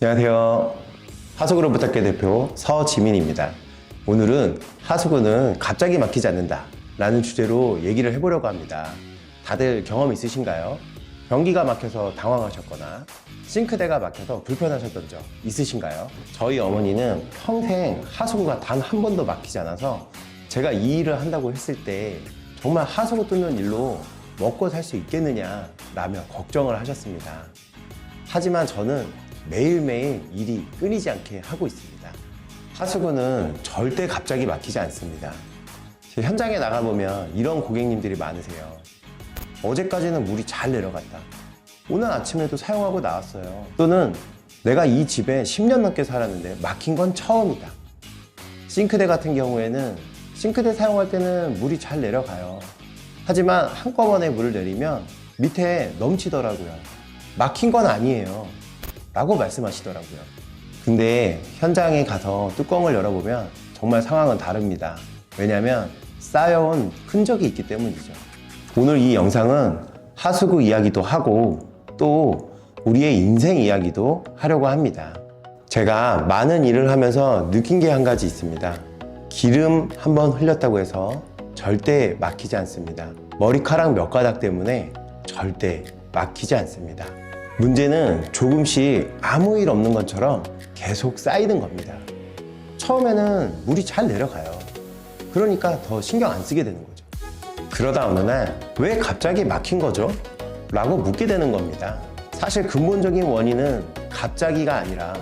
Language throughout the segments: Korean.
안녕하세요. 하수구를 부탁해 대표 서지민입니다. 오늘은 하수구는 갑자기 막히지 않는다 라는 주제로 얘기를 해보려고 합니다. 다들 경험 있으신가요? 변기가 막혀서 당황하셨거나 싱크대가 막혀서 불편하셨던 적 있으신가요? 저희 어머니는 평생 하수구가 단 한 번도 막히지 않아서 제가 이 일을 한다고 했을 때 정말 하수구 뚫는 일로 먹고 살 수 있겠느냐 라며 걱정을 하셨습니다. 하지만 저는 매일매일 일이 끊이지 않게 하고 있습니다. 하수구는 절대 갑자기 막히지 않습니다. 현장에 나가보면 이런 고객님들이 많으세요. 어제까지는 물이 잘 내려갔다. 오늘 아침에도 사용하고 나왔어요. 또는 내가 이 집에 10년 넘게 살았는데 막힌 건 처음이다. 싱크대 같은 경우에는 싱크대 사용할 때는 물이 잘 내려가요. 하지만 한꺼번에 물을 내리면 밑에 넘치더라고요. 막힌 건 아니에요 라고 말씀하시더라고요. 근데 현장에 가서 뚜껑을 열어보면 정말 상황은 다릅니다. 왜냐면 쌓여온 흔적이 있기 때문이죠. 오늘 이 영상은 하수구 이야기도 하고 또 우리의 인생 이야기도 하려고 합니다. 제가 많은 일을 하면서 느낀 게 한 가지 있습니다. 기름 한번 흘렸다고 해서 절대 막히지 않습니다. 머리카락 몇 가닥 때문에 절대 막히지 않습니다. 문제는 조금씩 아무 일 없는 것처럼 계속 쌓이는 겁니다. 처음에는 물이 잘 내려가요. 그러니까 더 신경 안 쓰게 되는 거죠. 그러다 어느 날 왜 갑자기 막힌 거죠? 라고 묻게 되는 겁니다. 사실 근본적인 원인은 갑자기가 아니라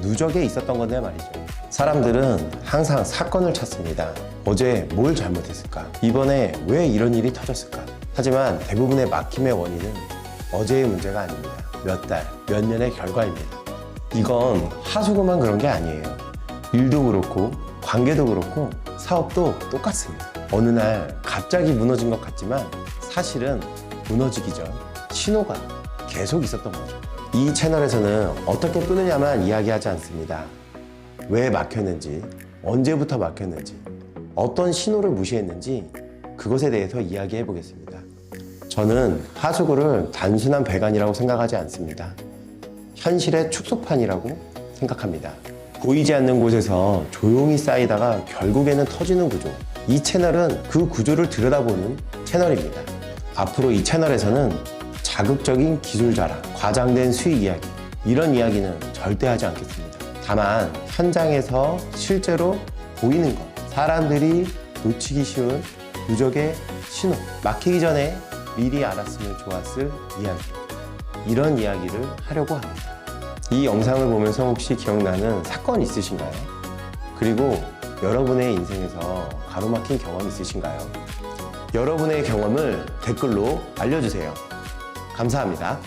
누적에 있었던 건데 말이죠. 사람들은 항상 사건을 찾습니다. 어제 뭘 잘못했을까? 이번에 왜 이런 일이 터졌을까? 하지만 대부분의 막힘의 원인은 어제의 문제가 아닙니다. 몇 달, 몇 년의 결과입니다. 이건 하수구만 그런 게 아니에요. 일도 그렇고 관계도 그렇고 사업도 똑같습니다. 어느 날 갑자기 무너진 것 같지만 사실은 무너지기 전 신호가 계속 있었던 거죠. 이 채널에서는 어떻게 뚫느냐만 이야기하지 않습니다. 왜 막혔는지, 언제부터 막혔는지, 어떤 신호를 무시했는지 그것에 대해서 이야기해 보겠습니다. 저는 하수구를 단순한 배관이라고 생각하지 않습니다. 현실의 축소판이라고 생각합니다. 보이지 않는 곳에서 조용히 쌓이다가 결국에는 터지는 구조. 이 채널은 그 구조를 들여다보는 채널입니다. 앞으로 이 채널에서는 자극적인 기술 자랑, 과장된 수익 이야기, 이런 이야기는 절대 하지 않겠습니다. 다만 현장에서 실제로 보이는 것, 사람들이 놓치기 쉬운 누적의 신호, 막히기 전에 미리 알았으면 좋았을 이야기, 이런 이야기를 하려고 합니다. 이 영상을 보면서 혹시 기억나는 사건 있으신가요? 그리고 여러분의 인생에서 가로막힌 경험 있으신가요? 여러분의 경험을 댓글로 알려주세요. 감사합니다.